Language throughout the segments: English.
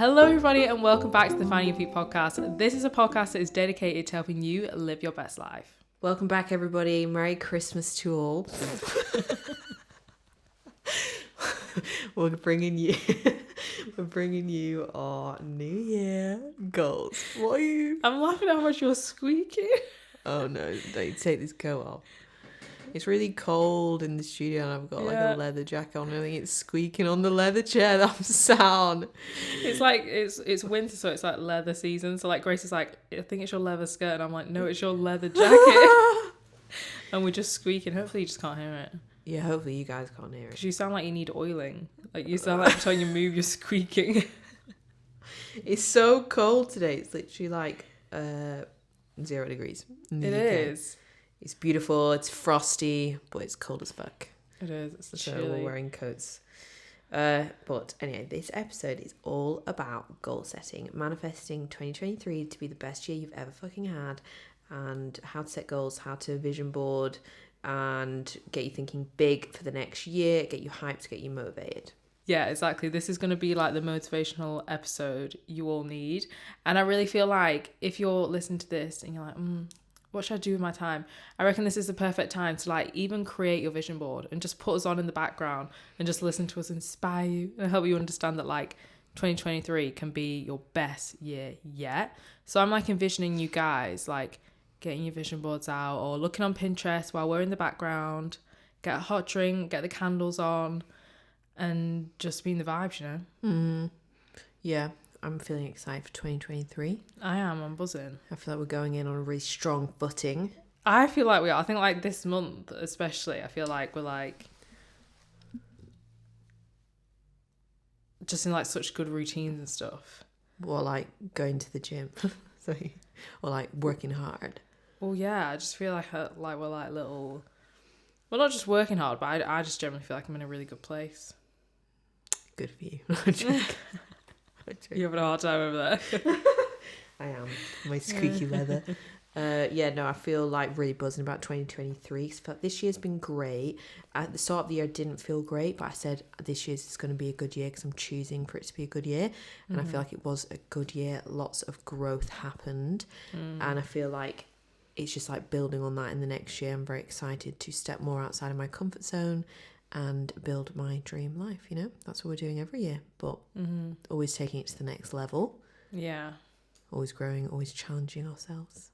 Hello everybody and welcome back to the Finding Your Feet podcast. This is a podcast that is dedicated to helping you live your best life. Welcome back everybody. Merry Christmas to all. We're bringing you our New Year goals. What are you? I'm laughing at how much you're squeaking. Oh no, don't take this coat off. It's really cold in the studio and I've got like a leather jacket on. I think it's squeaking on the leather chair that I'm sat on. It's like, it's winter, so it's like leather season. So like Grace is like, I think it's your leather skirt. And I'm like, no, it's your leather jacket. And we're just squeaking. Hopefully you just can't hear it. Yeah, hopefully you guys can't hear it. Because you sound like you need oiling. Like you sound like every time you move, you're squeaking. It's so cold today. It's literally like 0 degrees. It is. It's beautiful, it's frosty, but it's cold as fuck. It is, it's so chilly. We're wearing coats. But anyway, this episode is all about goal setting, manifesting 2023 to be the best year you've ever fucking had, and how to set goals, how to vision board, and get you thinking big for the next year, get you hyped, get you motivated. Yeah, exactly. This is going to be like the motivational episode you all need. And I really feel like if you're listening to this and you're like, what should I do with my time? I reckon this is the perfect time to like even create your vision board and just put us on in the background and just listen to us inspire you and help you understand that like 2023 can be your best year yet. So I'm like envisioning you guys like getting your vision boards out or looking on Pinterest while we're in the background, get a hot drink, get the candles on and just be in the vibes, you know? Yeah. I'm feeling excited for 2023. I'm buzzing. I feel like we're going in on a really strong footing. I feel like we are. I think like this month especially, I feel like we're like just in like such good routines and stuff. Or like going to the gym. Sorry. Or like working hard. Well, yeah, I just feel like we're like little, well, not just working hard, but I just generally feel like I'm in a really good place. Good for you. You're having a hard time over there. I am. My squeaky leather. I feel like really buzzing about 2023. So this year's been great. At the start of the year, it didn't feel great, but I said this year's is going to be a good year because I'm choosing for it to be a good year. And I feel like it was a good year. Lots of growth happened. And I feel like it's just like building on that in the next year. I'm very excited to step more outside of my comfort zone and build my dream life, you know? That's what we're doing every year, but always taking it to the next level. Yeah. Always growing, always challenging ourselves.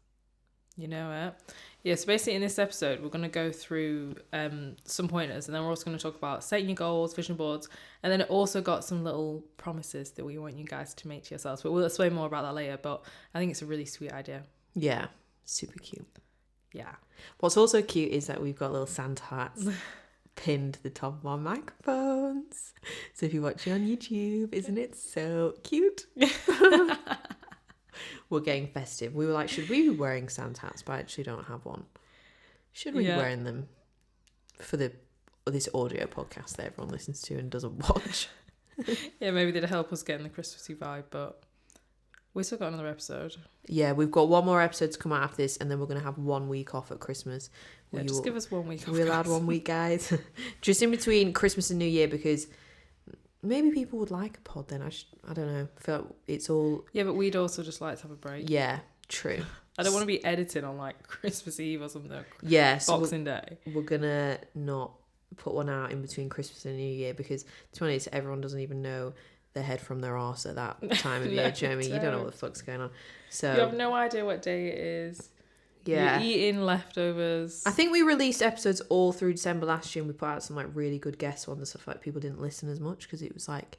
You know it. Yeah, so basically in this episode, we're going to go through some pointers and then we're also going to talk about setting your goals, vision boards, and then it also got some little promises that we want you guys to make to yourselves. But we'll explain more about that later, but I think it's a really sweet idea. Yeah, super cute. Yeah. What's also cute is that we've got little Santa hats pinned to the top of our microphones. So if you're watching on YouTube, isn't it so cute? We're getting festive. We were like, should we be wearing Santa hats? But I actually don't have one. Should we be wearing them for this audio podcast that everyone listens to and doesn't watch? Yeah, maybe they'd help us get in the Christmassy vibe, but we still got another episode. Yeah, we've got one more episode to come out after this, and then we're going to have 1 week off at Christmas. Yeah, just give us 1 week off. We're allowed 1 week, guys. Just in between Christmas and New Year, because maybe people would like a pod then. I don't know. I feel like it's all... Yeah, but we'd also just like to have a break. Yeah, true. I don't want to be editing on like Christmas Eve or something. Yeah, so Boxing Day. We're going to not put one out in between Christmas and New Year because, to be honest, everyone doesn't even know their head from their arse at that time of year. Do you know what I mean? You don't know what the fuck's going on. So you have no idea what day it is. Yeah. You're eating leftovers. I think we released episodes all through December last year and we put out some like really good guest ones and stuff like people didn't listen as much because it was like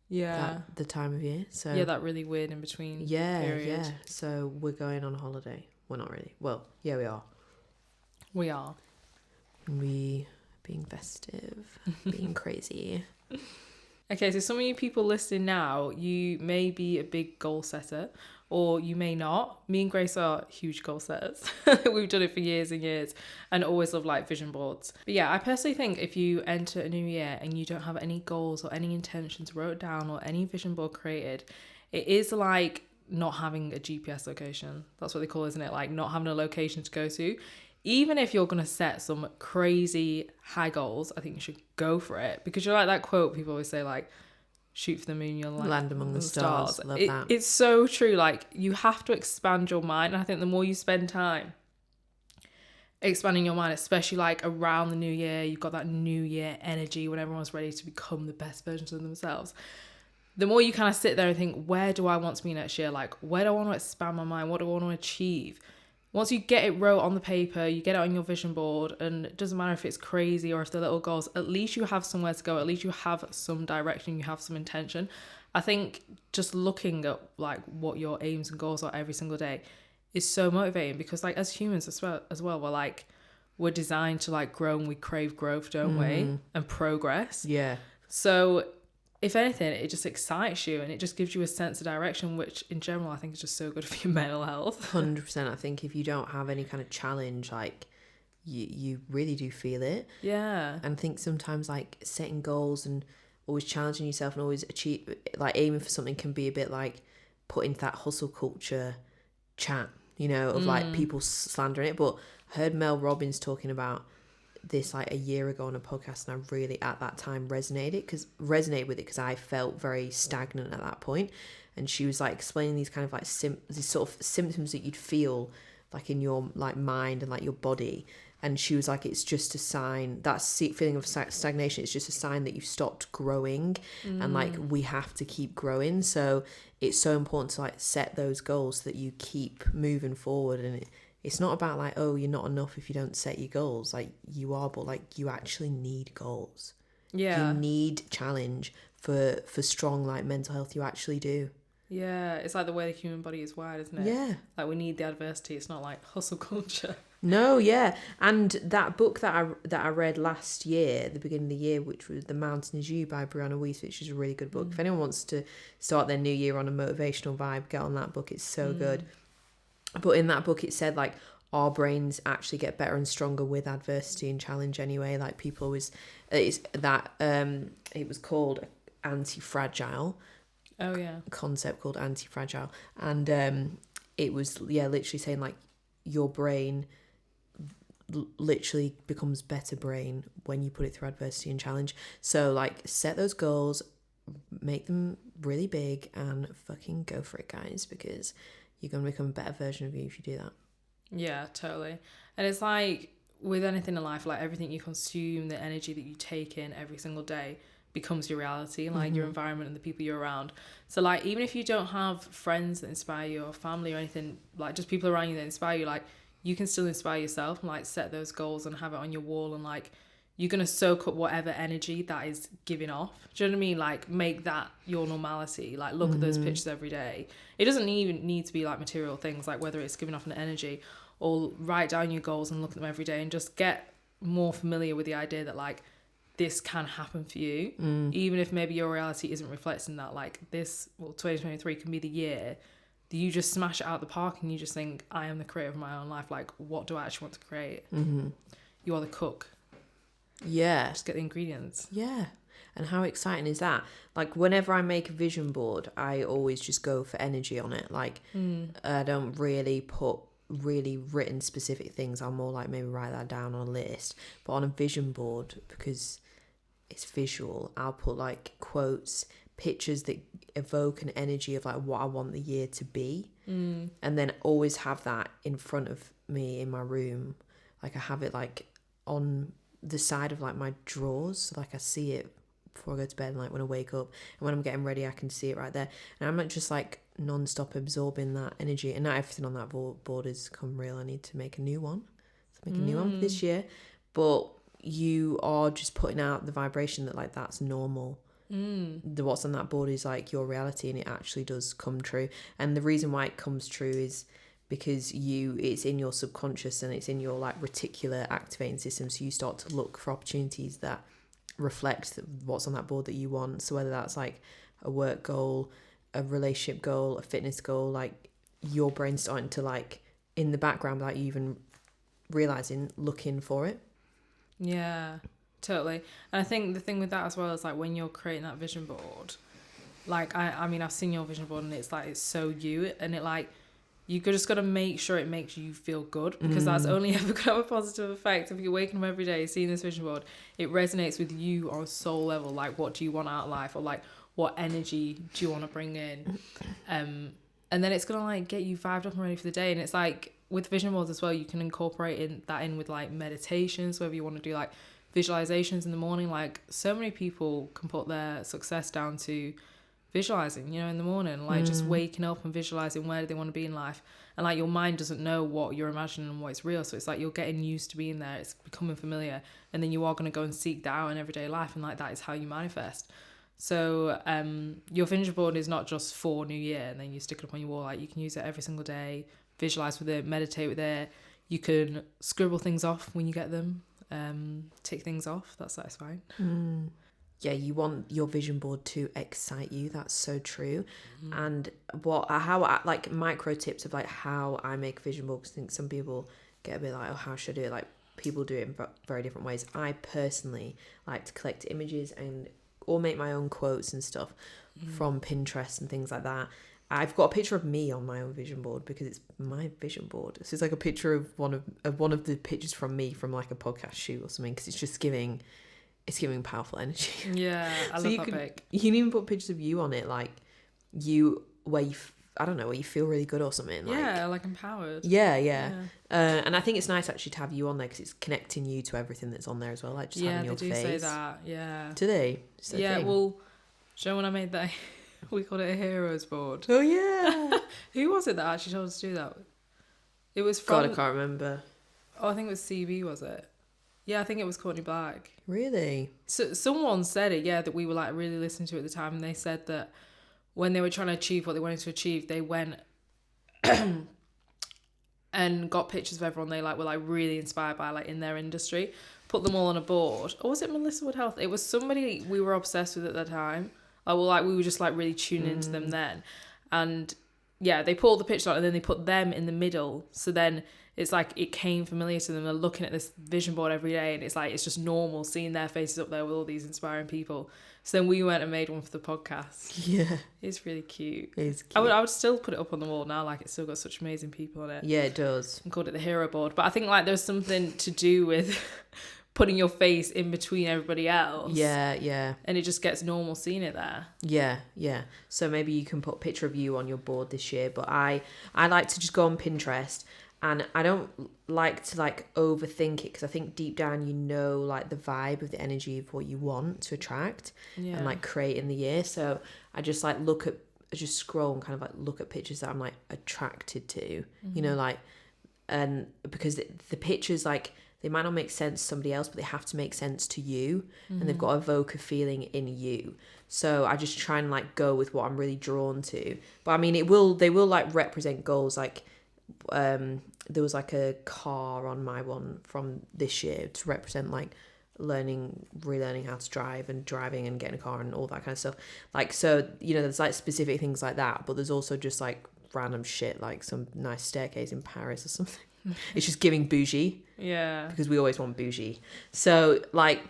the time of year. So yeah, that really weird in between period. Yeah. So we're going on holiday. We're not really. Well, yeah, we are. We are. We being festive, being crazy. Okay, so some of you people listening now, you may be a big goal setter or you may not. Me and Grace are huge goal setters. We've done it for years and years and always love like vision boards. But yeah, I personally think if you enter a new year and you don't have any goals or any intentions wrote down or any vision board created, it is like not having a GPS location. That's what they call it, isn't it? Like not having a location to go to. Even if you're going to set some crazy high goals, I think you should go for it. Because you're like that quote people always say, like, shoot for the moon, you'll like land among the stars. Love that. It's so true. Like, you have to expand your mind. And I think the more you spend time expanding your mind, especially like around the new year, you've got that new year energy when everyone's ready to become the best versions of themselves. The more you kind of sit there and think, where do I want to be next year? Like, where do I want to expand my mind? What do I want to achieve? Once you get it wrote on the paper, you get it on your vision board, and it doesn't matter if it's crazy or if they're little goals, at least you have somewhere to go. At least you have some direction, you have some intention. I think just looking at like what your aims and goals are every single day is so motivating, because like as humans as well, we're designed to like grow, and we crave growth, don't we? And progress. Yeah. So if anything, it just excites you and it just gives you a sense of direction, which in general I think is just so good for your mental health. 100%. I think if you don't have any kind of challenge, like you really do feel it. Yeah. And I think sometimes like setting goals and always challenging yourself and always like aiming for something can be a bit like put into that hustle culture chat, you know, of like people slandering it. But I heard Mel Robbins talking about this like a year ago on a podcast, and I really at that time resonated with it because I felt very stagnant at that point. And she was like explaining these kind of like these sort of symptoms that you'd feel like in your like mind and like your body. And she was like, it's just a sign, that feeling of stagnation, it's just a sign that you've stopped growing. And like we have to keep growing, so it's so important to like set those goals so that you keep moving forward. And it's not about like, oh, you're not enough if you don't set your goals. Like you are, but like you actually need goals. Yeah. You need challenge for strong like mental health. You actually do. Yeah. It's like the way the human body is wired, isn't it? Yeah. Like we need the adversity. It's not like hustle culture. No, yeah. And that book that I read last year, at the beginning of the year, which was The Mountain Is You by Brianna Weiss, which is a really good book. If anyone wants to start their new year on a motivational vibe, get on that book. It's so good. But in that book, it said like our brains actually get better and stronger with adversity and challenge anyway. Like people always, it was called anti-fragile. Oh yeah. Concept called anti-fragile. And it was, literally saying like your brain literally becomes better brain when you put it through adversity and challenge. So like set those goals, make them really big, and fucking go for it, guys, because you're going to become a better version of you if you do that. Yeah, totally. And it's like with anything in life, like everything you consume, the energy that you take in every single day becomes your reality, like your environment and the people you're around. So like even if you don't have friends that inspire you or family or anything, like just people around you that inspire you, like you can still inspire yourself and like set those goals and have it on your wall, and like you're going to soak up whatever energy that is giving off. Do you know what I mean? Like make that your normality. Like look at those pictures every day. It doesn't even need to be like material things, like whether it's giving off an energy, or write down your goals and look at them every day and just get more familiar with the idea that like this can happen for you. Even if maybe your reality isn't reflecting that. Like 2023 can be the year that you just smash it out the park and you just think, I am the creator of my own life. Like what do I actually want to create? You are the cook. Yeah. Just get the ingredients. Yeah. And how exciting is that? Like whenever I make a vision board, I always just go for energy on it. Like I don't really put really written specific things. I'll more like maybe write that down on a list. But on a vision board, because it's visual, I'll put like quotes, pictures that evoke an energy of like what I want the year to be. And then always have that in front of me in my room. Like I have it like on the side of like my drawers, so like I see it before I go to bed, and like when I wake up and when I'm getting ready I can see it right there, and I'm not just like non-stop absorbing that energy. And not everything on that board has come real. I need to make a new one, so make a new one for this year. But you are just putting out the vibration that like that's normal. What's on that board is like your reality, and it actually does come true. And the reason why it comes true is because it's in your subconscious and it's in your like reticular activating system, so you start to look for opportunities that reflect what's on that board that you want. So whether that's like a work goal, a relationship goal, a fitness goal, like your brain's starting to like in the background without you even realizing, looking for it. Yeah, totally. And I think the thing with that as well is like when you're creating that vision board, like I mean I've seen your vision board and it's like it's so you, and it like you just got to make sure it makes you feel good, because that's only ever going to have a positive effect. If you're waking up every day seeing this vision board, it resonates with you on a soul level. Like what do you want out of life, or like what energy do you want to bring in, and then it's gonna like get you vibed up and ready for the day. And it's like with vision boards as well, you can incorporate that in with like meditations, whether you want to do like visualizations in the morning. Like so many people can put their success down to visualizing, you know, in the morning, like just waking up and visualizing where do they want to be in life. And like your mind doesn't know what you're imagining and what's real, so it's like you're getting used to being there, it's becoming familiar, and then you are going to go and seek that out in everyday life, and like that is how you manifest. So your vision board is not just for New Year and then you stick it up on your wall. Like you can use it every single day, visualize with it, meditate with it. You can scribble things off when you get them, tick things off. That's satisfying. Yeah, you want your vision board to excite you. That's so true. And like micro tips of like how I make vision boards. I think some people get a bit like, oh, how should I do it? Like people do it in very different ways. I personally like to collect images or make my own quotes and stuff from Pinterest and things like that. I've got a picture of me on my own vision board because it's my vision board. So it's like a picture of one of the pictures from me from like a podcast shoot or something, because it's giving powerful energy. Yeah, I love that pic. You can even put pictures of you on it, like you where you feel really good or something. Yeah, like empowered. Yeah. And I think it's nice actually to have you on there because it's connecting you to everything that's on there as well. Like just having your face. Yeah, they do say that. Yeah. Today. Yeah. Well, do you know when I made that? We called it a heroes board. Oh yeah. Who was it that actually told us to do that? It was from. God, I can't remember. Oh, I think it was CB, was it? Yeah, I think it was Courtney Black. Really? So someone said it, yeah, that we were like really listening to at the time, and they said that when they were trying to achieve what they wanted to achieve, they went and got pictures of everyone they like were like really inspired by, like in their industry, put them all on a board. Or was it Melissa Wood Health? It was somebody we were obsessed with at the time. Like we were just like really tuning into them then, and yeah, they put all the pictures on and then they put them in the middle. So then it's like it came familiar to them. They're looking at this vision board every day, and it's like it's just normal seeing their faces up there with all these inspiring people. So then we went and made one for the podcast. Yeah, it's really cute. It's cute. I would still put it up on the wall now. Like it's still got such amazing people on it. Yeah, it does. I called it the hero board, but I think like there's something to do with putting your face in between everybody else. Yeah. And it just gets normal seeing it there. Yeah. So maybe you can put a picture of you on your board this year. But I like to just go on Pinterest, and I don't like to like overthink it, because I think deep down you know like the vibe of the energy of what you want to attract and like create in the year. So I just like just scroll and kind of like look at pictures that I'm like attracted to, you know, like, and because the pictures like, they might not make sense to somebody else, but they have to make sense to you, and they've got to evoke a feeling in you. So I just try and like go with what I'm really drawn to. But I mean, they will like represent goals. Like there was like a car on my one from this year to represent like relearning how to drive and driving and getting a car and all that kind of stuff. Like, so, you know, there's like specific things like that, but there's also just like random shit, like some nice staircase in Paris or something. It's just giving bougie. Yeah. Because we always want bougie. So, like,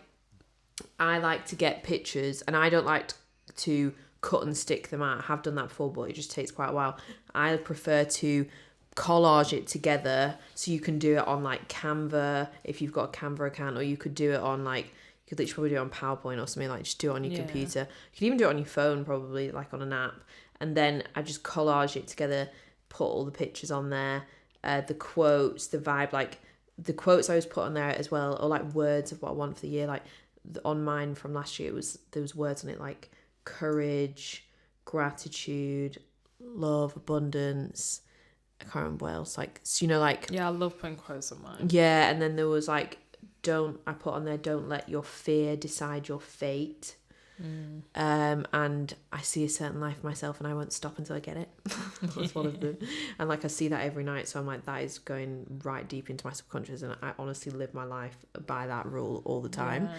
I like to get pictures, and I don't like to cut and stick them out. I have done that before, but it just takes quite a while. I prefer to collage it together, so you can do it on, like, Canva, if you've got a Canva account, or you could do it on, like, you could literally probably do it on PowerPoint or something, like, just do it on your computer. You can even do it on your phone, probably, like, on an app. And then I just collage it together, put all the pictures on there, the quotes, the vibe, like the quotes I always put on there as well, or like words of what I want for the year. Like on mine from last year, there was words on it like courage, gratitude, love, abundance. I can't remember what else. Like, so, you know, like, yeah, I love putting quotes on mine. Yeah, and then there was like, I put on there, don't let your fear decide your fate. And I see a certain life for myself, and I won't stop until I get it. That's one of them. And like I see that every night, so I'm like, that is going right deep into my subconscious, and I honestly live my life by that rule all the time.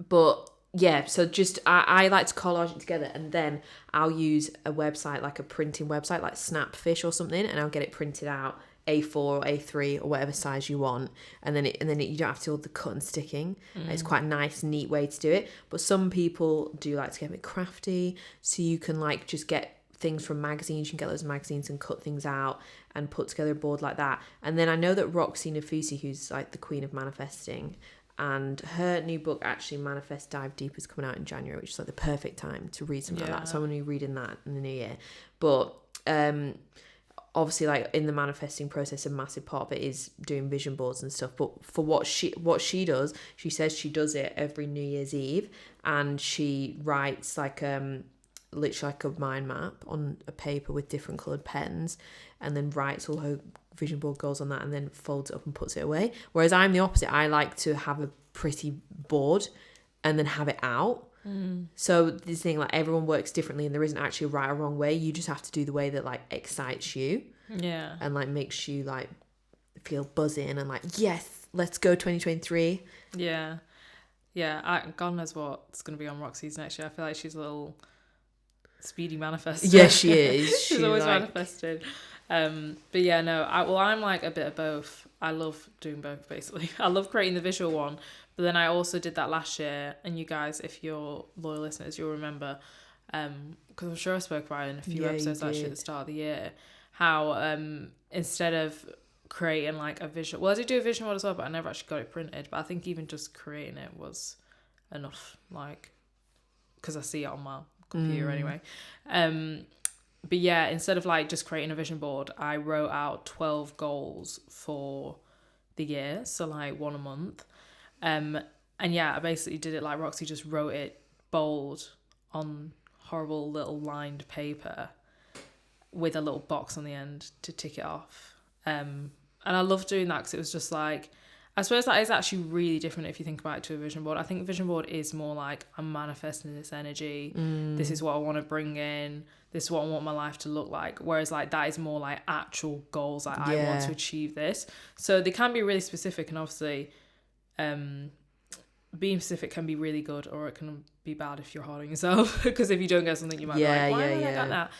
But yeah, so just I like to collage it together, and then I'll use a website, like a printing website like Snapfish or something, and I'll get it printed out A4 or A3 or whatever size you want, and then you don't have to do all the cut and sticking. It's quite a nice, neat way to do it. But some people do like to get a bit crafty, so you can like just get things from magazines. You can get those magazines and cut things out and put together a board like that. And then I know that Roxy Nafusi, who's like the queen of manifesting, And her new book, actually, Manifest Dive Deeper, is coming out in January, which is like the perfect time to read something like that. So I'm going to be reading that in the new year. But obviously, like in the manifesting process, a massive part of it is doing vision boards and stuff. But for what she does, she says she does it every New Year's Eve, and she writes like literally like a mind map on a paper with different coloured pens, and then writes all her vision board goals on that, and then folds it up and puts it away. Whereas I'm the opposite. I like to have a pretty board and then have it out. So this thing, like, everyone works differently, and there isn't actually a right or wrong way. You just have to do the way that like excites you, and like makes you like feel buzzing and like, yes, let's go 2023. God knows what's going to be on Roxy's next year. I feel like she's a little speedy manifester. Yeah, she is. She's always manifested. But yeah, no, I'm like a bit of both. I love doing both, basically. I love creating the visual one, but then I also did that last year, and you guys, if you're loyal listeners, you'll remember, because I'm sure I spoke about it in a few episodes actually at the start of the year, how instead of creating like a visual, well, I did do a vision board as well, but I never actually got it printed. But I think even just creating it was enough, like, because I see it on my computer anyway. But yeah, instead of like just creating a vision board, I wrote out 12 goals for the year, so like one a month. And yeah, I basically did it like Roxy just wrote it bold on horrible little lined paper with a little box on the end to tick it off. And I love doing that because it was just like, I suppose that is actually really different if you think about it to a vision board. I think vision board is more like, I'm manifesting this energy. This is what I want to bring in. This is what I want my life to look like. Whereas like that is more like actual goals. Like I want to achieve this. So they can be really specific, and obviously being specific can be really good, or it can be bad if you're hard on yourself. Because if you don't get something, you might be like, why did I get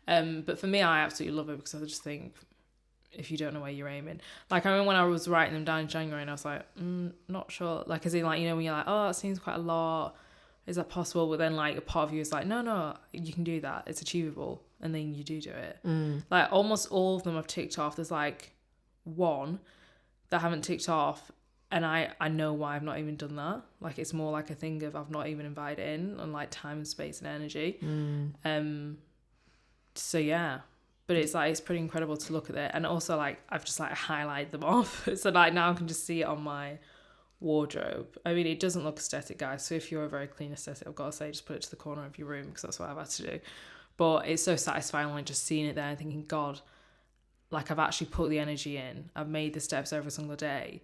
that? But for me, I absolutely love it because I just think, if you don't know where you're aiming, like I remember when I was writing them down in January, and I was like, not sure, like, as in like, you know, when you're like, oh, it seems quite a lot, is that possible? But then like a part of you is like, no, you can do that, it's achievable, and then you do it. Like almost all of them I've ticked off. There's like one that I haven't ticked off, and I know why I've not even done that. Like it's more like a thing of I've not even invited in on like time and space and energy. So yeah. But it's like, it's pretty incredible to look at it. And also like, I've just like highlighted them off. So like now I can just see it on my wardrobe. I mean, it doesn't look aesthetic, guys. So if you're a very clean aesthetic, I've got to say, just put it to the corner of your room, because that's what I've had to do. But it's so satisfying, like just seeing it there and thinking, God, like I've actually put the energy in. I've made the steps every single day.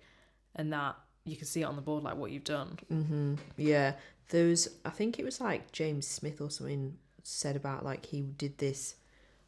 And that you can see it on the board, like what you've done. Yeah. I think it was like James Smith or something said about like he did this,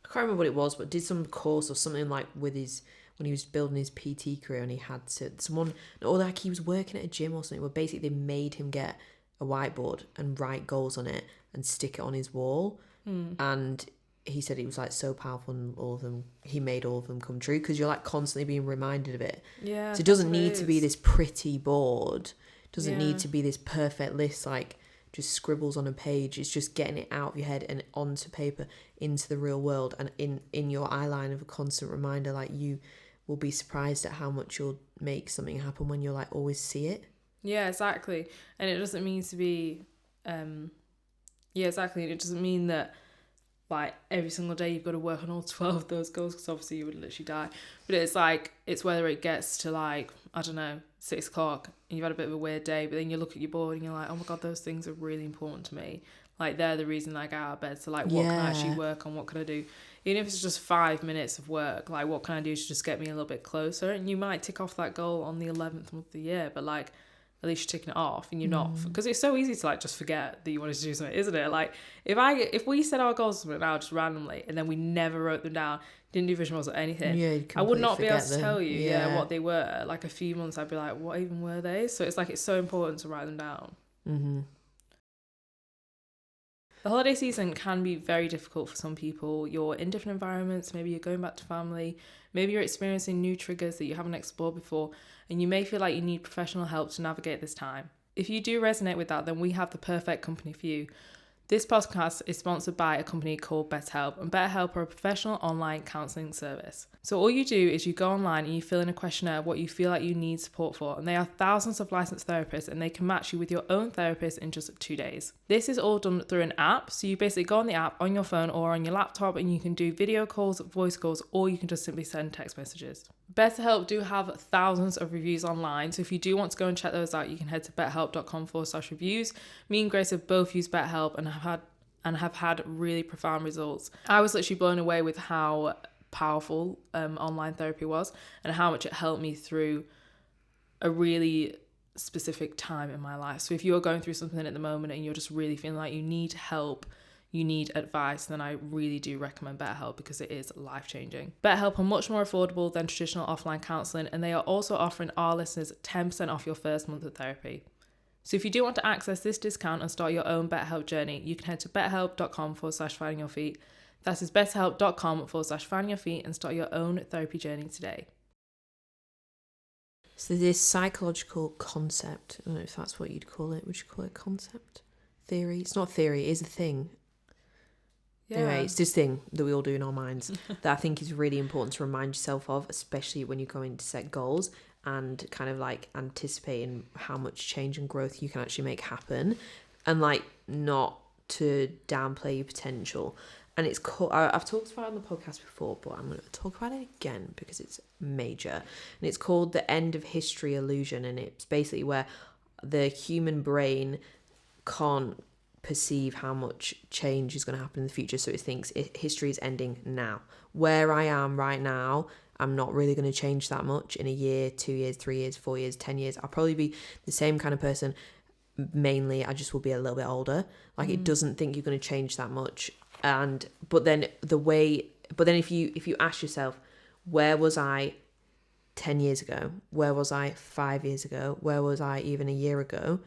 I can't remember what it was, but did some course or something like with his, when he was building his PT career, and he had to, someone, or like he was working at a gym or something, where basically they made him get a whiteboard and write goals on it and stick it on his wall. And he said it was like so powerful, and all of them, he made all of them come true, because you're like constantly being reminded of it. Yeah. So it doesn't need to be this pretty board. It doesn't need to be this perfect list, like just scribbles on a page. It's just getting it out of your head and onto paper, into the real world, and in your eye line of a constant reminder. Like you will be surprised at how much you'll make something happen when you like always see it. Yeah, exactly. And it doesn't mean to be exactly. It doesn't mean that like every single day you've got to work on all 12 of those goals, because obviously you would literally die. But it's like, it's whether it gets to like, I don't know, 6 o'clock and you've had a bit of a weird day, but then you look at your board and you're like, oh my God, those things are really important to me. Like they're the reason I get out of bed. So like, what can I actually work on? What can I do? Even if it's just 5 minutes of work, like what can I do to just get me a little bit closer? And you might tick off that goal on the 11th month of the year, but like, at least you're ticking it off, and you're not, because it's so easy to like just forget that you wanted to do something, isn't it? Like if we set our goals now just randomly, and then we never wrote them down, didn't do vision boards or anything, I would not be able to tell you what they were. Like a few months I'd be like, what even were they? So it's like, it's so important to write them down. The holiday season can be very difficult for some people. You're in different environments, maybe you're going back to family, maybe you're experiencing new triggers that you haven't explored before, and you may feel like you need professional help to navigate this time. If you do resonate with that, then we have the perfect company for you. This podcast is sponsored by a company called BetterHelp, and BetterHelp are a professional online counselling service. So all you do is you go online and you fill in a questionnaire of what you feel like you need support for, and they are thousands of licensed therapists, and they can match you with your own therapist in just 2 days. This is all done through an app, so you basically go on the app on your phone or on your laptop, and you can do video calls, voice calls, or you can just simply send text messages. BetterHelp do have thousands of reviews online, so if you do want to go and check those out, you can head to betterhelp.com/reviews. Me and Grace have both used BetterHelp and have had really profound results. I was literally blown away with how powerful online therapy was and how much it helped me through a really specific time in my life. So if you're going through something at the moment and you're just really feeling like you need help, you need advice, then I really do recommend BetterHelp because it is life-changing. BetterHelp are much more affordable than traditional offline counselling, and they are also offering our listeners 10% off your first month of therapy. So if you do want to access this discount and start your own BetterHelp journey, you can head to betterhelp.com/findingyourfeet. That is betterhelp.com/findingyourfeet and start your own therapy journey today. So this psychological concept, I don't know if that's what you'd call it. Would you call it concept? Theory? It's not theory, it is a thing. Yeah. Anyway, it's this thing that we all do in our minds that I think is really important to remind yourself of, especially when you're going to set goals and kind of like anticipating how much change and growth you can actually make happen, and like not to downplay your potential. And it's called, I've talked about it on the podcast before, but I'm going to talk about it again because it's major. And it's called the end of history illusion. And it's basically where the human brain can't perceive how much change is going to happen in the future. So it thinks history is ending now. Where I am right now, I'm not really going to change that much in a year, 2 years, 3 years, 4 years, 10 years. I'll probably be the same kind of person. Mainly, I just will be a little bit older. Like it doesn't think you're going to change that much. But then if you ask yourself, where was I 10 years ago? Where was I 5 years ago? Where was I even a year ago?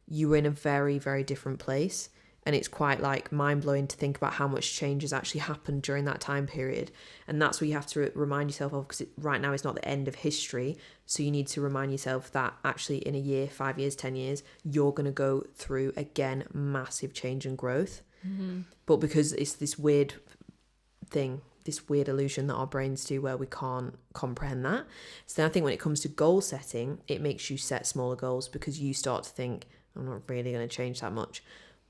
You were in a very, very different place. And it's quite like mind-blowing to think about how much change has actually happened during that time period. And that's what you have to remind yourself of, because right now it's not the end of history. So you need to remind yourself that actually in a year, 5 years, 10 years, you're going to go through, again, massive change and growth. Mm-hmm. But because it's this weird thing, this weird illusion that our brains do where we can't comprehend that. So then I think when it comes to goal setting, it makes you set smaller goals because you start to think, I'm not really going to change that much.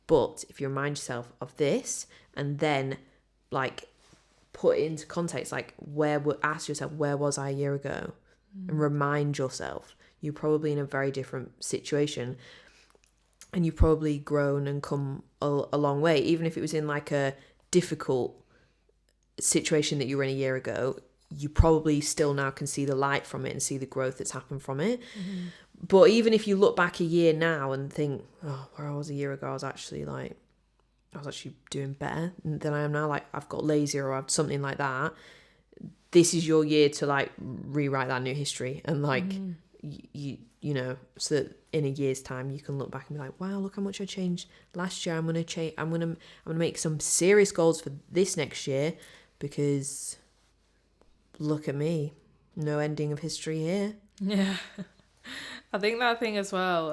But if you remind yourself of this and then like put it into context, like ask yourself, where was I a year ago? And remind yourself, you're probably in a very different situation and you've probably grown and come a long way. Even if it was in like a difficult situation that you were in a year ago, you probably still now can see the light from it and see the growth that's happened from it. Mm-hmm. But even if you look back a year now and think, oh, where I was a year ago, I was actually doing better than I am now. Like I've got lazier or I've something like that. This is your year to like rewrite that new history and like, you know, so that in a year's time you can look back and be like, wow, look how much I changed last year. I'm going to make some serious goals for this next year because look at me. No ending of history here. Yeah. I think that thing as well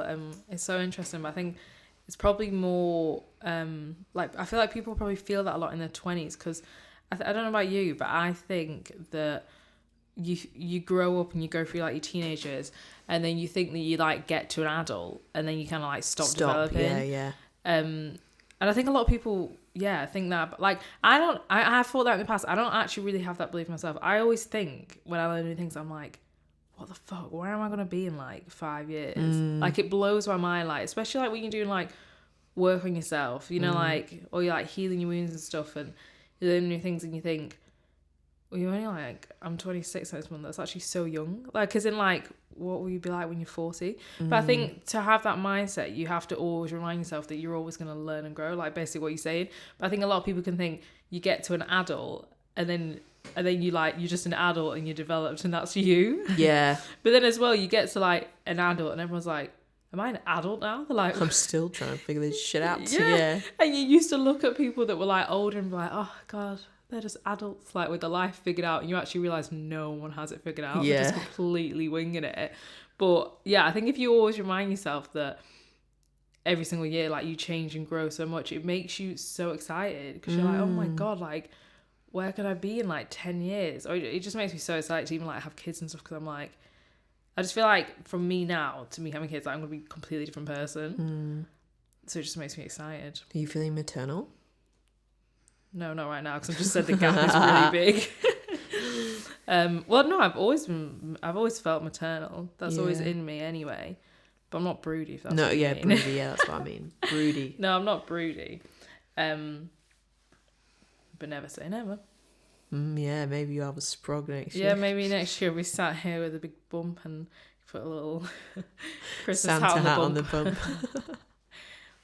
is so interesting, but I think it's probably more like I feel like people probably feel that a lot in their 20s because I don't know about you, but I think that you grow up and you go through like your teenagers and then you think that you like get to an adult and then you kind of like stop developing. Yeah. And I think a lot of people think that, but like I have thought that in the past. I don't actually really have that belief myself. I always think when I learn new things, I'm like, what the fuck, where am I going to be in like 5 years? Like it blows my mind, like especially like when you're doing like work on yourself, you know, like, or you're like healing your wounds and stuff and you learn new things and you think, well, you're only like, I'm 26 next month, that's actually so young. Like, as in like, what will you be like when you're 40? But I think to have that mindset, you have to always remind yourself that you're always going to learn and grow, like basically what you're saying. But I think a lot of people can think you get to an adult and then you're just an adult and you're developed and that's you. Yeah. But then as well, you get to like an adult and everyone's like, am I an adult now? They're like, I'm still trying to figure this shit out. Yeah. And you used to look at people that were like older and be like, oh God, they're just adults like with their life figured out. And you actually realise no one has it figured out. Yeah. They're just completely winging it. But yeah, I think if you always remind yourself that every single year, like, you change and grow so much. It makes you so excited because you're like, oh my God, like, where could I be in like 10 years? Or it just makes me so excited to even like have kids and stuff, because I'm like, I just feel like from me now to me having kids, like, I'm going to be a completely different person. So it just makes me excited. Are you feeling maternal? No, not right now, because I've just said the gap is really big. Well, no, I've always felt maternal. That's always in me anyway. But I'm not broody, if that's what you mean. Broody, yeah, that's what I mean. Broody. No, I'm not broody. But never say never. Yeah, maybe you have a sprog next year. Yeah, maybe next year we sat here with a big bump and put a little Christmas Santa hat on the bump.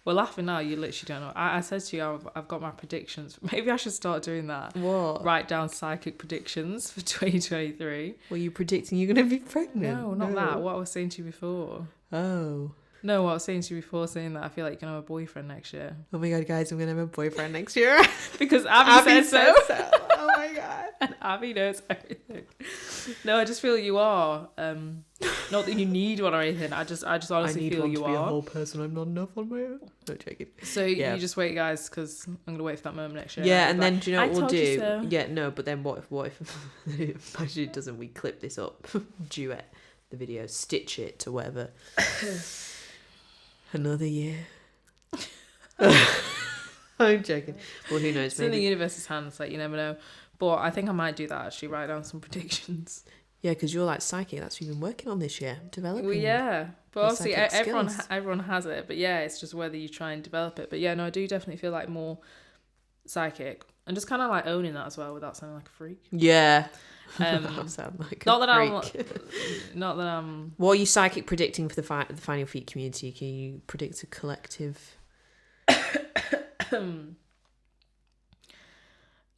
We're laughing now, you literally don't know. I said to you, I've got my predictions. Maybe I should start doing that. What? Write down psychic predictions for 2023. Were you predicting you're going to be pregnant? No, not that. What I was saying to you before. Oh. No, what I was saying to you before, saying that I feel like you're going to have a boyfriend next year. Oh my God, guys, I'm going to have a boyfriend next year. Because Abby said so. Oh my God. And Abby knows everything. No, I just feel you are. Not that you need one or anything. I just honestly feel you are. I need one to be a whole person. I'm not enough on my own. No, joking. So you just wait, guys, because I'm going to wait for that moment next year. Yeah, and then do you know what we'll do? So. Yeah, no, but then what if actually it doesn't, we clip this up, duet the video, stitch it to whatever. Another year. I'm joking. Well, who knows? It's in the universe's hands, like, you never know. But I think I might do that, actually, write down some predictions. Yeah, because you're like psychic. That's what you've been working on this year, developing. Well, yeah. But obviously, everyone has it. But yeah, it's just whether you try and develop it. But yeah, no, I do definitely feel like more psychic. And just kind of like owning that as well without sounding like a freak. Yeah. That sound like not a that freak. Not that I'm... What are you psychic predicting for the Final Feet community? Can you predict a collective...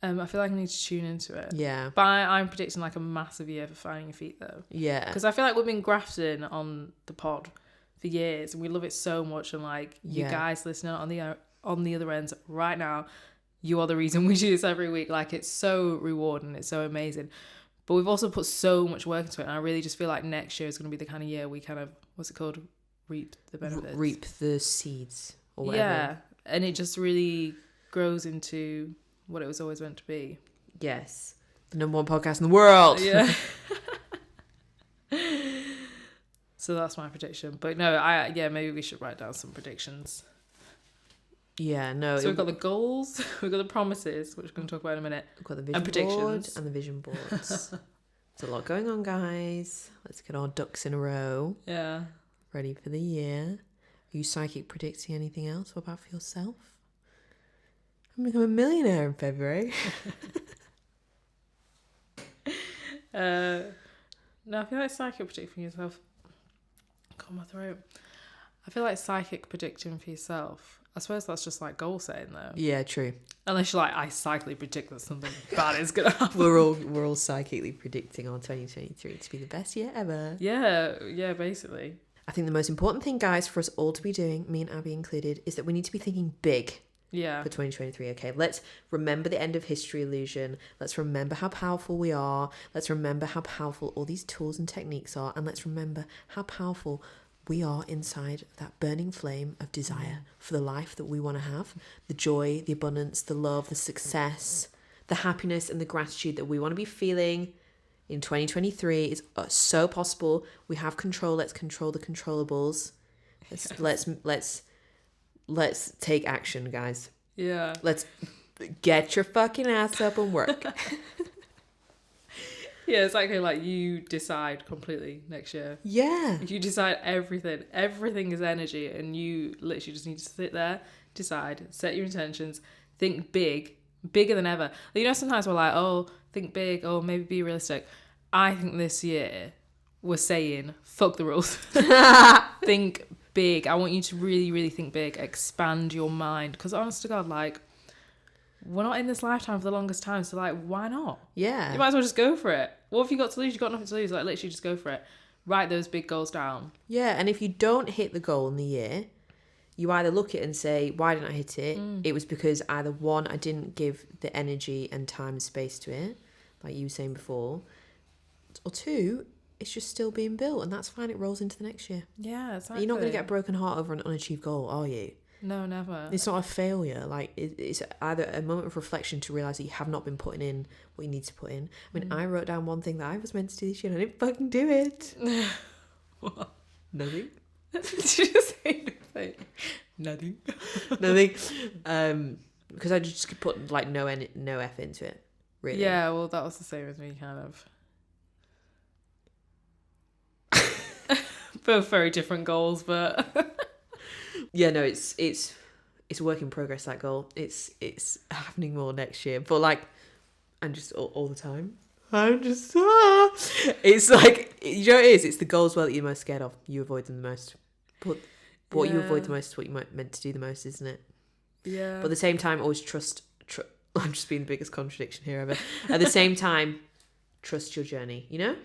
I feel like I need to tune into it. Yeah. But I'm predicting like a massive year for Finding Your Feet, though. Yeah. Because I feel like we've been grafting on the pod for years and we love it so much. And like you guys listening on the other ends right now, you are the reason we do this every week. Like, it's so rewarding. It's so amazing. But we've also put so much work into it. And I really just feel like next year is going to be the kind of year we kind of, what's it called? Reap the benefits. Reap the seeds or whatever. Yeah. And it just really grows into what it was always meant to be. Yes. The #1 podcast in the world. Yeah. So that's my prediction. But no, maybe we should write down some predictions. Yeah, no. So we've got the goals, we've got the promises, which we're going to talk about in a minute. We've got the vision board and the vision boards. There's a lot going on, guys. Let's get our ducks in a row. Yeah. Ready for the year. Are you psychic predicting anything else? What about for yourself? I'm going to become a millionaire in February. No, I feel like psychic predicting for yourself. Got my throat. I feel like psychic predicting for yourself. I suppose that's just like goal setting, though. Yeah, true. Unless you're like, I psychically predict that something bad is gonna happen. We're all psychically predicting our 2023 to be the best year ever. Yeah, basically. I think the most important thing, guys, for us all to be doing, me and Abby included, is that we need to be thinking big. Yeah. For 2023, okay? Let's remember the end of history illusion. Let's remember how powerful we are. Let's remember how powerful all these tools and techniques are. And let's remember how powerful we are inside that burning flame of desire for the life that we want to have. The joy, the abundance, the love, the success, the happiness and the gratitude that we want to be feeling in 2023 is so possible. We have control. Let's control the controllables. Let's take action, guys. Yeah. Let's get your fucking ass up and work. Yeah, it's like you decide completely next year. Yeah. You decide everything. Everything is energy, and you literally just need to sit there, decide, set your intentions, think big, bigger than ever. You know, sometimes we're like, oh, think big, oh, maybe be realistic. I think this year we're saying, fuck the rules. Think big. I want you to really, really think big. Expand your mind. Because honest to God, like, we're not in this lifetime for the longest time, so like, why not? Yeah. You might as well just go for it. What have you got to lose? You've got nothing to lose. Like, literally just go for it. Write those big goals down. Yeah, and if you don't hit the goal in the year, you either look at it and say, why didn't I hit it? It was because either one, I didn't give the energy and time and space to it, like you were saying before, or two, it's just still being built, and that's fine. It rolls into the next year. Yeah, exactly. You're not going to get a broken heart over an unachieved goal, are you? No, never. It's not a failure. Like, it's either a moment of reflection to realise that you have not been putting in what you need to put in. I mean, I wrote down one thing that I was meant to do this year and I didn't fucking do it. What? Nothing. Did you just say nothing? Nothing. Nothing. Because I just put like no effort into it. Really. Yeah, well, that was the same as me, kind of. Both very different goals, but Yeah, no, it's a work in progress, that goal. It's happening more next year, but like, I'm just all the time, I'm just it's like, you know what it is, it's the goals well that you're most scared of, you avoid them the most, but what you avoid the most is what you meant to do the most, isn't it? Yeah. But at the same time, always trust I'm just being the biggest contradiction here ever. At the same time, trust your journey, you know?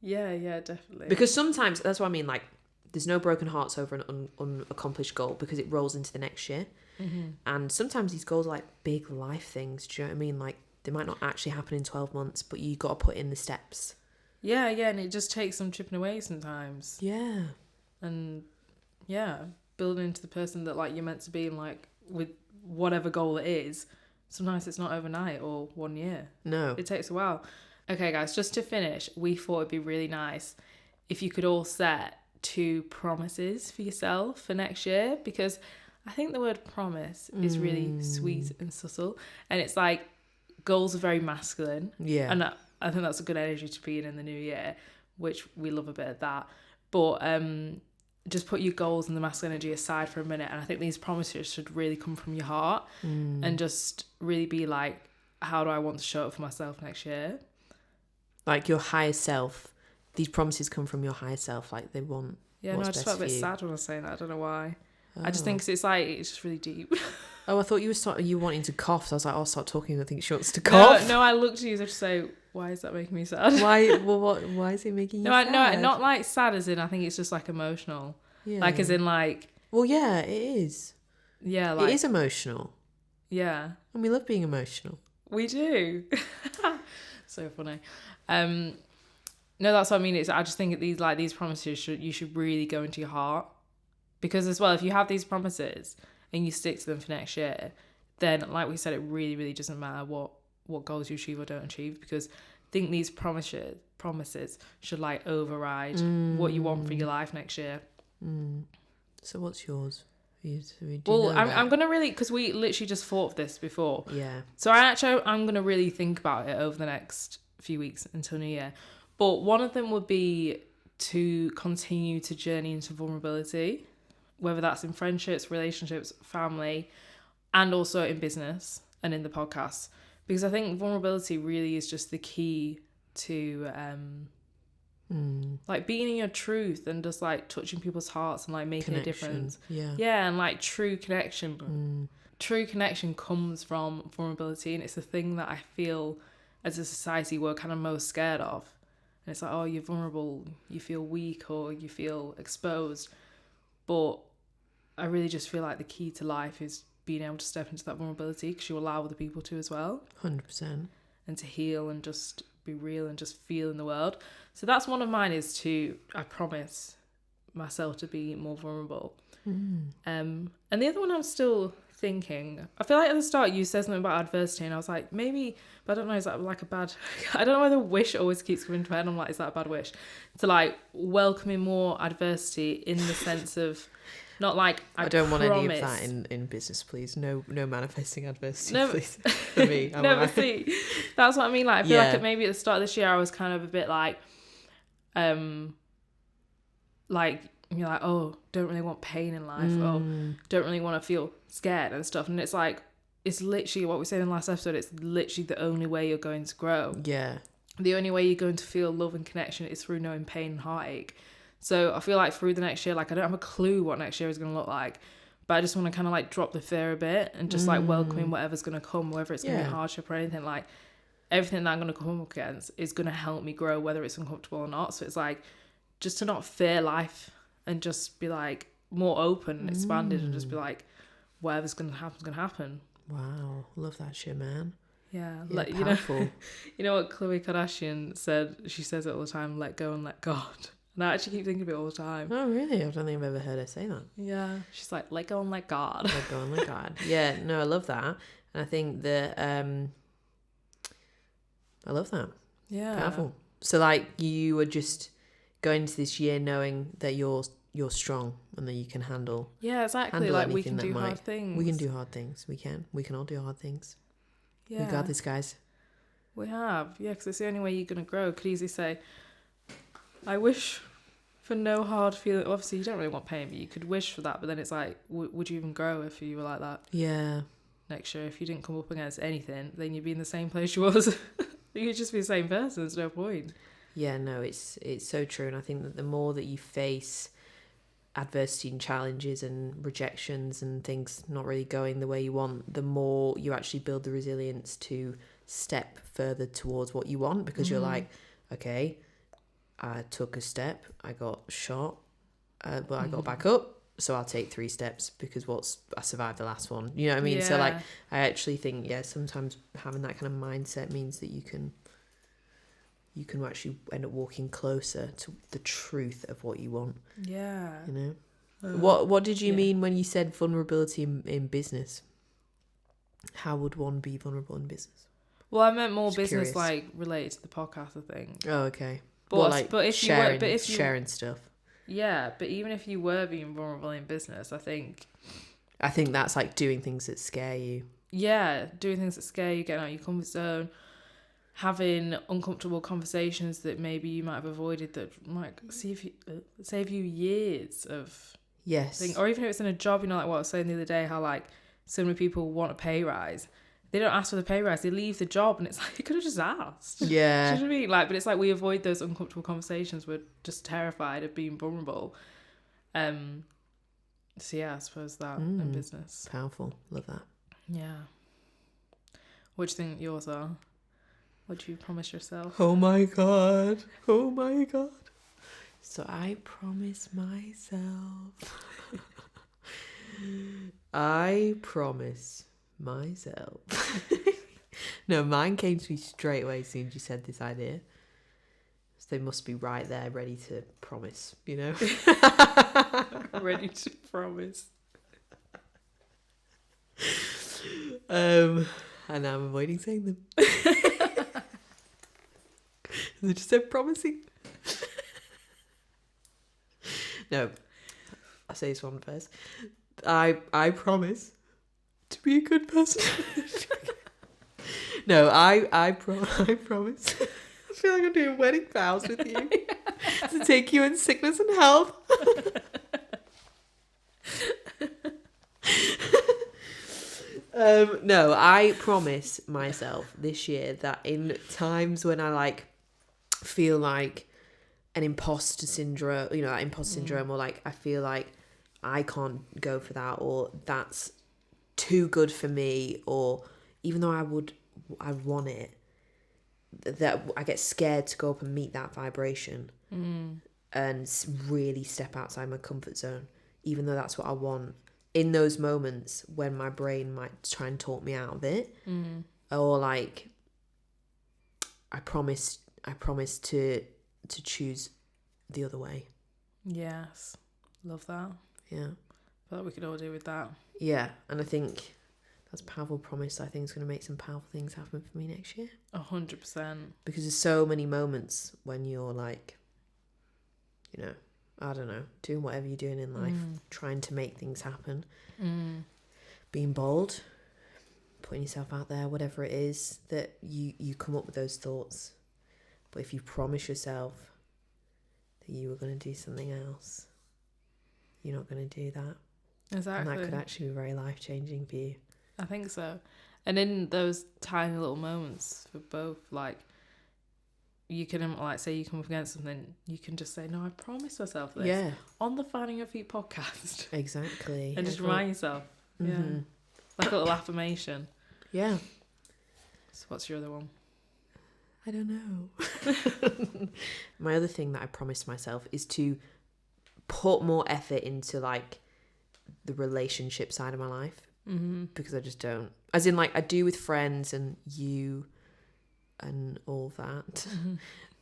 Yeah, definitely. Because sometimes, that's what I mean, like, there's no broken hearts over an unaccomplished goal because it rolls into the next year. Mm-hmm. And sometimes these goals are like big life things, do you know what I mean? Like, they might not actually happen in 12 months, but you got to put in the steps. Yeah, and it just takes some chipping away sometimes. Yeah. And yeah, building into the person that like you're meant to be, and like with whatever goal it is, sometimes it's not overnight or 1 year. No. It takes a while. Okay, guys, just to finish, we thought it'd be really nice if you could all set 2 promises for yourself for next year, because I think the word promise is really sweet and subtle, and it's like, goals are very masculine. Yeah. And I think that's a good energy to be in the new year, which we love a bit of that. But just put your goals and the masculine energy aside for a minute, and I think these promises should really come from your heart and just really be like, how do I want to show up for myself next year? Like your higher self. These promises come from your higher self. Like, they want Yeah, what's no, I just best felt a bit for you. sad when I was saying that. I don't know why. Oh. I just think it's like, it's just really deep. Oh, I thought you wanting to cough. So I was like, I'll start talking. I think she wants to cough. No, I looked at you to say, why is that making me sad? Why? Well, why is it making you sad? No, not like sad as in, I think it's just like emotional. Yeah. Like as in like, Well, yeah, it is. yeah, like. It is emotional. Yeah. And we love being emotional. We do. So funny. No, that's what I mean. I just think these promises you should really go into your heart, because as well, if you have these promises and you stick to them for next year, then like we said, it really, really doesn't matter what goals you achieve or don't achieve, because I think these promises should like override what you want for your life next year. So what's yours? I'm gonna really, because we literally just thought of this before. Yeah. So I'm gonna really think about it over the next few weeks until New Year. But one of them would be to continue to journey into vulnerability, whether that's in friendships, relationships, family, and also in business and in the podcast. Because I think vulnerability really is just the key to like being in your truth and just like touching people's hearts and like making a difference. Yeah, and like true connection. True connection comes from vulnerability, and it's the thing that I feel as a society we're kind of most scared of. And it's like, oh, you're vulnerable, you feel weak or you feel exposed. But I really just feel like the key to life is being able to step into that vulnerability, because you allow other people to as well. 100%. And to heal and just be real and just feel in the world. So that's one of mine, is I promise myself to be more vulnerable. And the other one I'm still thinking, I feel like at the start you said something about adversity, and I was like, maybe, but I don't know, is that like a bad, I don't know whether wish always keeps coming to my head. I'm like, is that a bad wish? To like welcoming more adversity in the sense of, not like I don't want any of that in business, please. No manifesting adversity, no, please. For me. No, but see, that's what I mean. Like, I feel like maybe at the start of this year I was kind of a bit like, you're like, oh, don't really want pain in life. Oh, don't really want to feel scared and stuff. And it's like, it's literally what we said in the last episode. It's literally the only way you're going to grow. Yeah. The only way you're going to feel love and connection is through knowing pain and heartache. So I feel like through the next year, like I don't have a clue what next year is going to look like, but I just want to kind of like drop the fear a bit and just like welcoming whatever's going to come, whether it's going to be hardship or anything. Like everything that I'm going to come up against is going to help me grow, whether it's uncomfortable or not. So it's like just to not fear life and just be like more open and expanded and just be like, whatever's going to happen is going to happen. Wow. Love that shit, man. Yeah, Yeah, like powerful. you know what Khloe Kardashian said? She says it all the time, let go and let God. And I actually keep thinking of it all the time. Oh, really? I don't think I've ever heard her say that. Yeah. She's like, let go and let God. Let go and let God. Yeah, no, I love that. And I think that I love that. Yeah. Powerful. So like you were just going into this year knowing that you're strong and that you can handle. Yeah, exactly. Handle Like we anything can that do hard things. We can do hard things. We can all do hard things. Yeah. We got this, guys. We have. Yeah, because it's the only way you're going to grow. Could easily say, I wish for no hard feeling. Obviously, you don't really want pain, but you could wish for that. But then it's like, would you even grow if you were like that? Yeah. Next year, if you didn't come up against anything, then you'd be in the same place you was. You'd just be the same person. There's no point. Yeah, no, it's so true. And I think that the more that you face adversity and challenges and rejections and things not really going the way you want, the more you actually build the resilience to step further towards what you want, because you're like, okay, I took a step, I got shot, but I got back up, so I'll take 3 steps because I survived the last one. You know what I mean? Yeah. So like, I actually think, sometimes having that kind of mindset means that you can actually end up walking closer to the truth of what you want. Yeah. You know? What did you mean when you said vulnerability in business? How would one be vulnerable in business? Well, I meant more Just business, curious. like related to the podcast, I think. Oh, okay. But if sharing, you were, sharing stuff. Yeah, but even if you were being vulnerable in business, I think that's like doing things that scare you. Yeah, doing things that scare you, getting out of your comfort zone, having uncomfortable conversations that maybe you might have avoided that might save you years of Yes. thing. Or even if it's in a job, you know, like what I was saying the other day, how like so many people want a pay rise. They don't ask for the pay rise, they leave the job, and it's like, you could have just asked. Yeah. Do you know what I mean? Like, but it's like we avoid those uncomfortable conversations. We're just terrified of being vulnerable. So yeah, I suppose that in business. Powerful. Love that. Yeah. What do you think yours are? What do you promise yourself? Oh my God. Oh my God. So I promise myself. I promise myself. No, mine came to me straight away as soon as you said this idea. So they must be right there, ready to promise, you know? Ready to promise. And I'm avoiding saying them. They just said promising. No, I'll say this one first. I promise to be a good person. No, I promise. I feel like I'm doing wedding vows with you. To take you in sickness and health. No, I promise myself this year that in times when I like feel like an imposter syndrome, you know, that imposter syndrome, or like I feel like I can't go for that, or that's too good for me, or even though I want it, that I get scared to go up and meet that vibration and really step outside my comfort zone, even though that's what I want. In those moments when my brain might try and talk me out of it, or like I promise to choose the other way. Yes, love that. Yeah, I thought we could all do with that. yeah, and I think that's a powerful promise. I think it's going to make some powerful things happen for me next year. 100%. Because there's so many moments when you're like, you know, I don't know, doing whatever you're doing in life, trying to make things happen, being bold, putting yourself out there, whatever it is, that you come up with those thoughts. But if you promise yourself that you were going to do something else, you're not going to do that. Exactly. And that could actually be very life-changing for you. I think so. And in those tiny little moments for both, like, you can, like, say you come up against something, you can just say, no, I promise myself this. Yeah. On the Finding Your Feet podcast. Exactly. And just remind yourself. Yeah. Like a little affirmation. Yeah. So what's your other one? I don't know. My other thing that I promised myself is to put more effort into, like, the relationship side of my life. Because I just don't. As in, like, I do with friends and you and all that.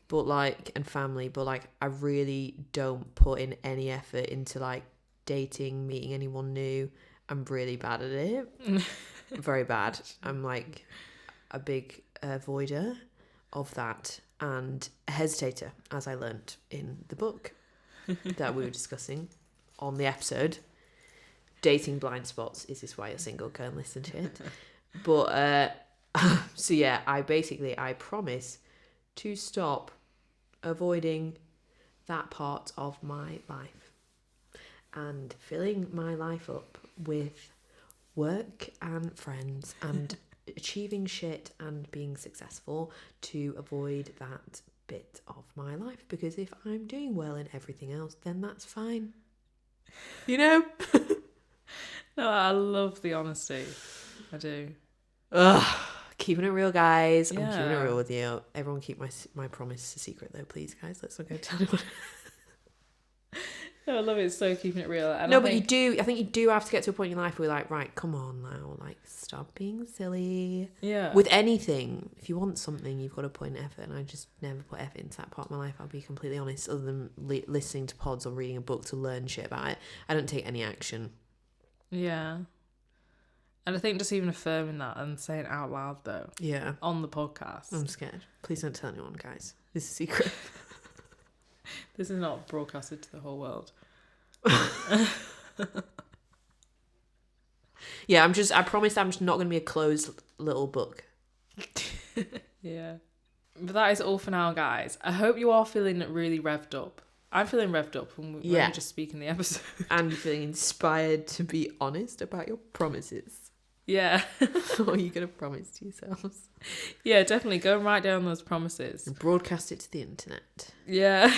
But, like, and family. But, like, I really don't put in any effort into, like, dating, meeting anyone new. I'm really bad at it. Very bad. I'm, like, a big avoider of that and a hesitator, as I learnt in the book that we were discussing on the episode. Dating blind spots. Is this why you're single? Go and listen to it. But so yeah, I promise to stop avoiding that part of my life and filling my life up with work and friends and achieving shit and being successful to avoid that bit of my life, because if I'm doing well in everything else, then that's fine, you know. No, I love the honesty. I do. Ugh, keeping it real, guys. I'm Yeah. keeping it real with you. Everyone keep my promise a secret though, please, guys. Let's not go tell anyone. No, I love it. So keeping it real. And No, but you do. I think you do have to get to a point in your life where you're like, right, come on now, like, stop being silly. Yeah. With anything, if you want something, you've got to put in effort, and I just never put effort into that part of my life. I'll be completely honest. Other than listening to pods or reading a book to learn shit about it, I don't take any action. Yeah. And I think just even affirming that and saying it out loud though. Yeah. On the podcast. I'm scared. Please don't tell anyone, guys. This is a secret. This is not broadcasted to the whole world. Yeah, I promise I'm just not going to be a closed little book. Yeah. But that is all for now, guys. I hope you are feeling really revved up. I'm feeling revved up when we just speak in the episode. And feeling inspired to be honest about your promises. Yeah. What are you going to promise to yourselves? Yeah, definitely. Go and write down those promises. And broadcast it to the internet. Yeah.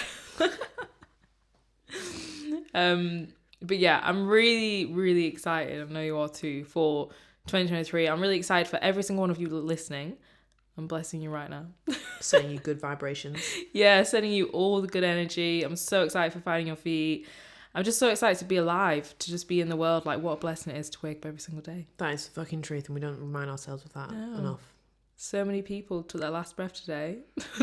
But yeah, I'm really, really excited. I know you are too, for 2023. I'm really excited for every single one of you listening. I'm blessing you right now. Sending you good vibrations. Yeah, sending you all the good energy. I'm so excited for finding your feet. I'm just so excited to be alive, to just be in the world. Like, what a blessing it is to wake up every single day. That is the fucking truth, and we don't remind ourselves of that enough. So many people took their last breath today.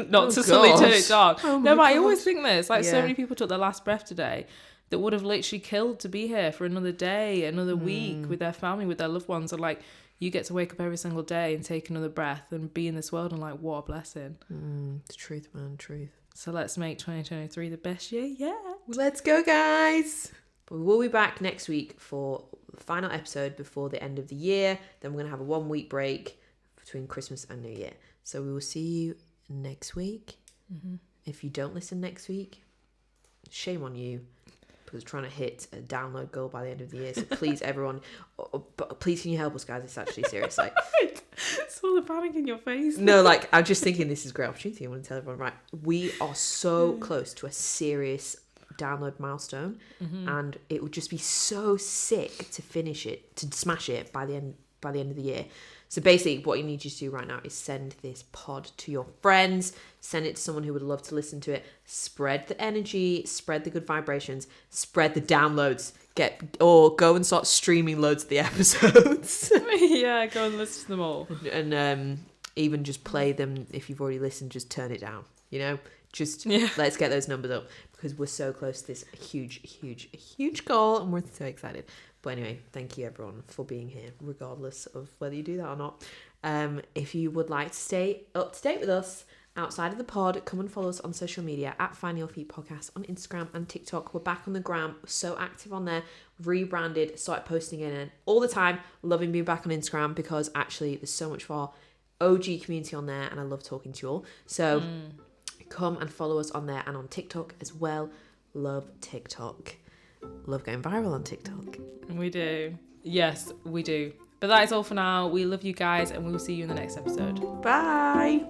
Not to suddenly turn it dark. No, but I always think this. Like, so many people took their last breath today that would have literally killed to be here for another day, another week with their family, with their loved ones. And like, you get to wake up every single day and take another breath and be in this world, and like, what a blessing. It's truth, man, truth. So let's make 2023 the best year yet. Let's go, guys. But we will be back next week for the final episode before the end of the year. Then we're going to have a 1 week break between Christmas and New Year. So we will see you next week. Mm-hmm. If you don't listen next week, shame on you. Because we're trying to hit a download goal by the end of the year. So please, everyone, please can you help us, guys? It's actually serious. Like, saw the panic in your face. No, like, I'm just thinking this is a great opportunity. I want to tell everyone, right, we are so close to a serious download milestone, and it would just be so sick to finish it, to smash it by the end of the year. So basically what you need to do right now is send this pod to your friends, send it to someone who would love to listen to it, spread the energy, spread the good vibrations, spread the downloads, go and start streaming loads of the episodes. Yeah, go and listen to them all. And even just play them. If you've already listened, just turn it down, just let's get those numbers up, because we're so close to this huge goal, and we're so excited. But anyway, thank you everyone for being here, regardless of whether you do that or not. If you would like to stay up to date with us outside of the pod, come and follow us on social media at Find Your Feet Podcast on Instagram and TikTok. We're back on the gram, we're so active on there, rebranded, started posting in all the time. Loving being back on Instagram, because actually there's so much of our OG community on there, and I love talking to you all. So come and follow us on there, and on TikTok as well. Love TikTok. Love going viral on TikTok. We do. Yes, we do. But that is all for now. We love you guys, and we will see you in the next episode. Bye.